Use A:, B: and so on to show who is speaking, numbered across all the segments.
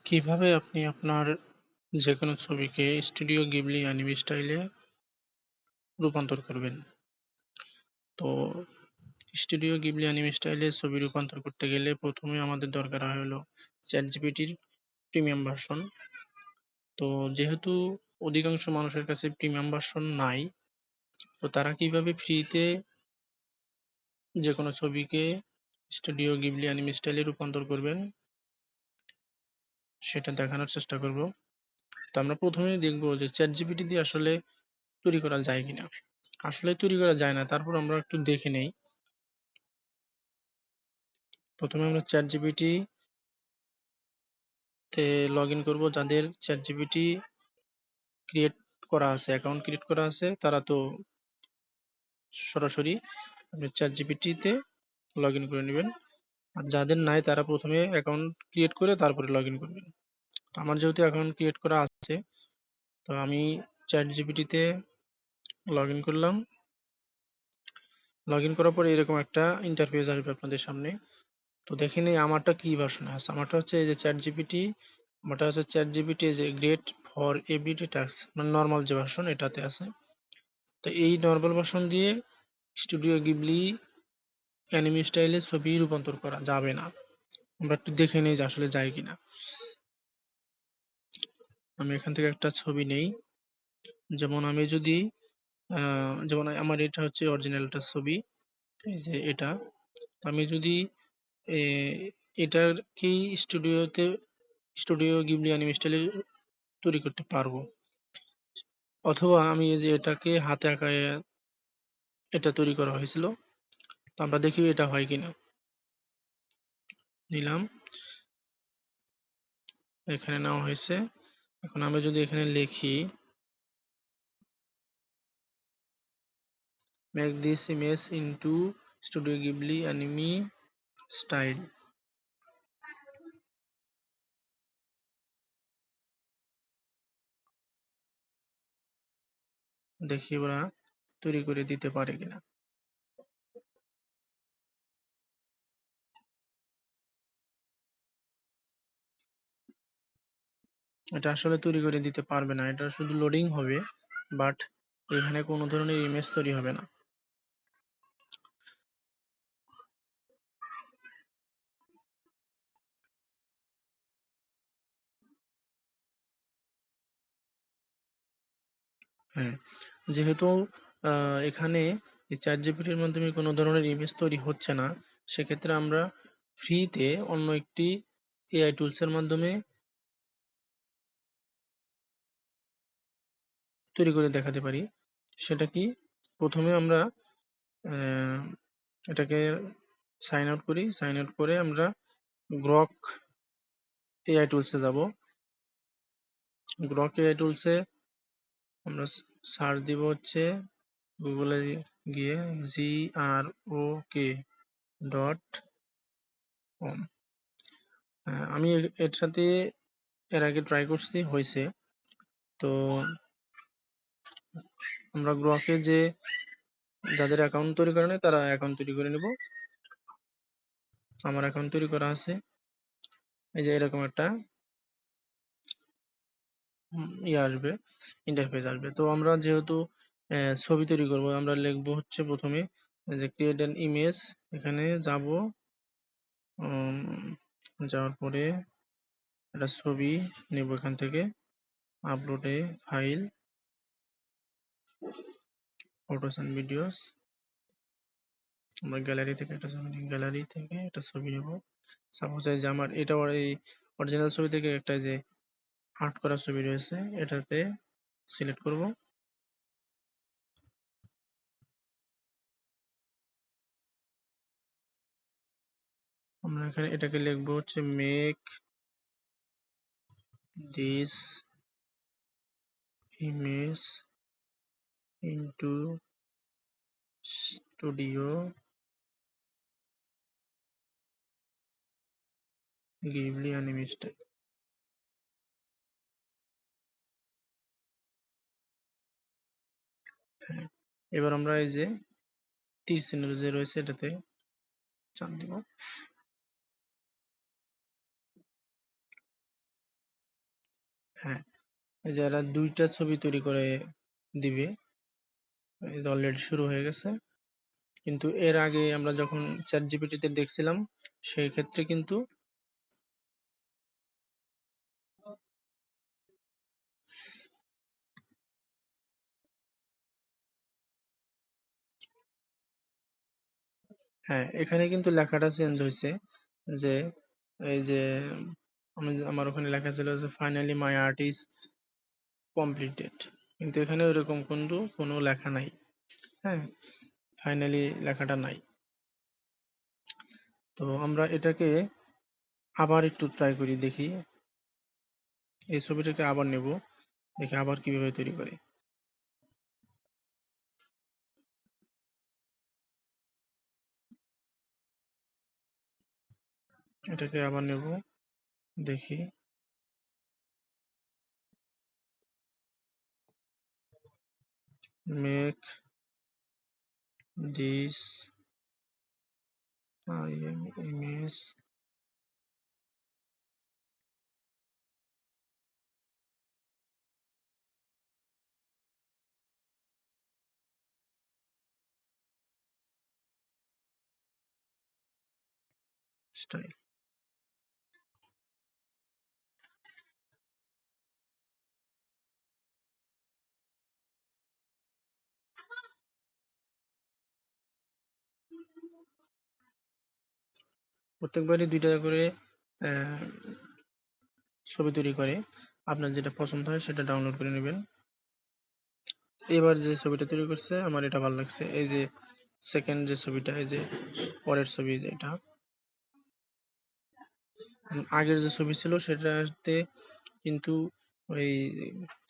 A: কিভাবে আপনি আপনার যেকোনো ছবিকে স্টুডিও গিবলি অ্যানিমে স্টাইলে রূপান্তর করবেন? তো স্টুডিও গিবলি অ্যানিমে স্টাইলে ছবি রূপান্তর করতে গেলে ১ম এ আমাদের দরকার হয় হলো ChatGPT র প্রিমিয়াম ভার্সন। তো যেহেতু অধিকাংশ মানুষের কাছে প্রিমিয়াম ভার্সন নাই, তো তারা কিভাবে ফ্রিতে যেকোনো ছবিকে স্টুডিও গিবলি অ্যানিমে স্টাইলে রূপান্তর করবেন সেটা দেখানোর চেষ্টা করব। তো আমরা ১ম এই দেখব যে ChatGPT দিয়ে আসলে তৈরি করা যায় কিনা? আসলেই তৈরি করা যায় না। তারপর আমরা একটু দেখে নেই। ১ম এ আমরা ChatGPT তে লগইন করব। যাদের ChatGPT ক্রিয়েট করা আছে, অ্যাকাউন্ট ক্রিয়েট করা আছে তারা তো সরাসরি আপনি ChatGPT তে লগইন করে নিবেন। আর যাদের নাই তারা ১ম এ অ্যাকাউন্ট ক্রিয়েট করে তারপরে লগইন করবেন। তো আমার যেহেতু অ্যাকাউন্ট ক্রিয়েট করা আছে, তো আমি ChatGPT তে লগইন করলাম। লগইন করার পরে এরকম একটা ইন্টারফেস আসবে আপনাদের সামনে। তো দেখে নেই আমারটা কি ভার্সনে আছে। আমারটা হচ্ছে এই যে ChatGPT এই যে গ্রেট ফর এভরিডে টাস্ক মানে নরমাল যে ভার্সন এটাতে আছে। তো এই নরমাল ভার্সন দিয়ে স্টুডিও গিবলি অ্যানিমে স্টাইলে ছবি রূপান্তর করা যাবে না। আমরা একটু দেখে নেই যে আসলে যায় কিনা। আমি এখান থেকে একটা ছবি নেই। যেমন আমি যদি যেমন আমার এটা হচ্ছে অরিজিনালটা ছবি। এই যে এটা। তো আমি যদি এ এটাকেই স্টুডিও গিবলি অ্যানিমে স্টাইলে তৈরি করতে পারবো। অথবা আমি এই যে এটাকে হাতে আঁকায়ে এটা তৈরি করা হয়েছিল। তো আমরা দেখি এটা হয় কিনা। নিলাম, এখানে নেওয়া হয়েছে। এখন আমি যদি এখানে লিখি make this image into Studio Ghibli anime style, দেখি ওরা তৈরি করে দিতে পারে কিনা। এটা আসলে তৈরি করে দিতে পারবে না, এটা শুধু লোডিং হবে, বাট এখানে কোনো ধরনের ইমেজ তৈরি হবে না। হ্যাঁ, যেহেতু এখানে এই চ্যাট জিপিটির মাধ্যমে কোনো ধরনের ইমেজ তৈরি হচ্ছে না, সেক্ষেত্রে আমরা ফ্রিতে অন্য একটি এআই টুলসের মাধ্যমে তৈরি করে দেখাতে পারি। সেটা কি? প্রথমে আমরা আহ, এটাকে সাইন আউট করি। সাইন আউট করে আমরা গ্রক এআই টুলসে যাব। গ্রক এআই টুলসে আমরা সার্চ দিব হচ্ছে গুগলে গিয়ে grok.com। আমি এর সাথে এর আগে ট্রাই করছি, হয়েছে। তো আমরা গ্রকে যে যাদের অ্যাকাউন্ট তৈরি করে নেয় তারা অ্যাকাউন্ট তৈরি করে নেব। আমার অ্যাকাউন্ট তৈরি করা আছে। এই যে এরকম একটা আসবে, ইন্টারফেস আসবে। তো আমরা যেহেতু ছবি তৈরি করব, আমরা লিখবো হচ্ছে প্রথমে যে ক্রিয়েট অ্যান ইমেজ। এখানে যাব, যাওয়ার পরে একটা ছবি নেব এখান থেকে। আপলোডে ফাইল, ফটোস অ্যান্ড ভিডিওস। আমরা গ্যালারি থেকে একটা ছবি নিই, গ্যালারি থেকে একটা ছবি নেব। সাপোজ এই যে আমার এটা এই অরিজিনাল ছবি থেকে একটা যে আর্ট করা ছবি রয়েছে এটাতে সিলেক্ট করব। আমরা এখানে এটাকে লিখবো হচ্ছে make this image into studio Ghibli anime style. হ্যাঁ, এবার আমরা এই যে তীর চিহ্ন যে রয়েছে এটাতে চাপ দিব। হ্যাঁ, এই যে এরা ২ টা ছবি তৈরি করে দিবে। এই যে অলরেডি শুরু হয়ে গেছে। কিন্তু এর আগে আমরা যখন ChatGPT তে দেখছিলাম সেই ক্ষেত্রে কিন্তু হ্যাঁ, এখানে কিন্তু লেখাটা চেঞ্জ হইছে যে এই যে আমার ওখানে লেখা ছিল যে finally my art is completed. কিন্তু এখানে ওইরকম কিন্তু কোনো লেখা নাই। হ্যাঁ, ফাইনালি লেখাটা নাই। তো আমরা এটাকে আবার একটু ট্রাই করি, দেখি এই ছবিটাকে আবার নেব, দেখি আবার কিভাবে তৈরি করে। এটাকে আবার নেব, দেখি। Make this image style. প্রত্যেকবারই ২ টা করে আহ, ছবি তৈরি করে। আপনার যেটা পছন্দ হয় সেটা ডাউনলোড করে নেবেন। এবার যে ছবিটা তৈরি করছে আমার এটা ভালো লাগছে। এই যে সেকেন্ড যে ছবিটা, এই যে পরের ছবি যেটা, আগের যে ছবি ছিল সেটাতে কিন্তু ওই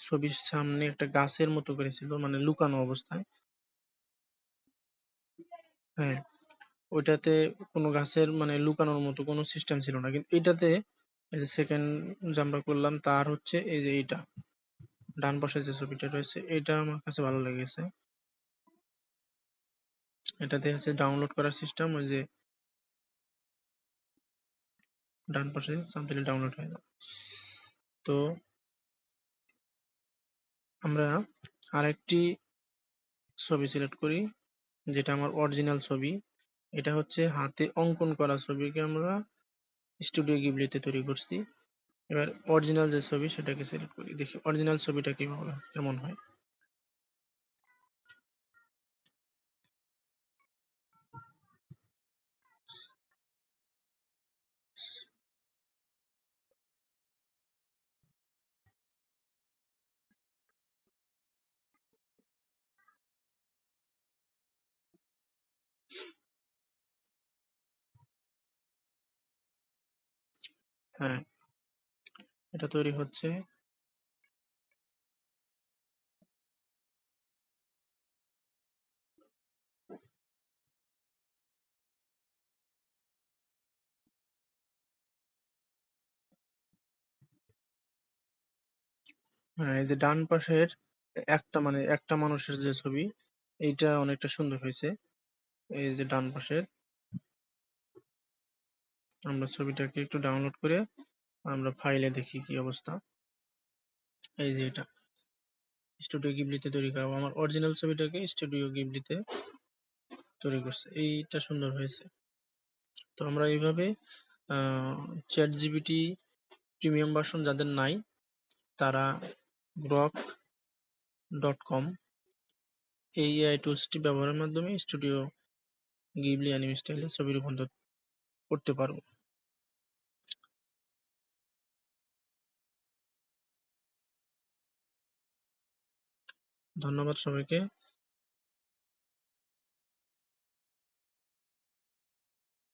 A: ছবির সামনে একটা গাছের মতো করেছিল, মানে লুকানো অবস্থায়। হ্যাঁ, ওইটাতে কোনো গাছের মানে লুকানোর মতো কোনো সিস্টেম ছিল না, কিন্তু এটাতে এই যে সেকেন্ড যে আমরা করলাম তার হচ্ছে এই যে এইটা ডান পাশে যে ছবিটা রয়েছে এটা আমার কাছে ভালো লেগেছে। এটাতে হচ্ছে ডাউনলোড করার সিস্টেম, ওই যে ডান পাশে চাপ দিলে ডাউনলোড হয়ে যাবে। তো আমরা আরেকটি ছবি সিলেক্ট করি, যেটা আমার অরিজিনাল ছবি। এটা হচ্ছে হাতে অঙ্কন করা ছবিকে আমরা স্টুডিও গিবলিতে তৈরি করছি। এবার অরিজিনাল যে ছবি সেটাকে সিলেক্ট করি, দেখি অরিজিনাল ছবিটা কিভাবে কেমন হয়। হ্যাঁ, এটা তৈরি হচ্ছে। হ্যাঁ, এই যে ডান পাশের একটা মানে একটা মানুষের যে ছবি, এইটা অনেকটা সুন্দর হয়েছে। এই যে ডান পাশের, আমরা ছবিটাকে একটু ডাউনলোড করে আমরা ফাইলে দেখি কি অবস্থা। এই যে এটা স্টুডিও গিবলিতে তৈরি করা, আমার অরিজিনাল ছবিটাকে স্টুডিও গিবলিতে তৈরি করছে, এইটা সুন্দর হয়েছে। তো আমরা এইভাবে চ্যাট জিপিটি প্রিমিয়াম ভার্সন যাদের নাই তারা grok.com এই এআই টুলসটি ব্যবহারের মাধ্যমে স্টুডিও গিবলি অ্যানিমে স্টাইলে ছবি রূপান্তর করতে পারবো। ধন্যবাদ সবাইকে।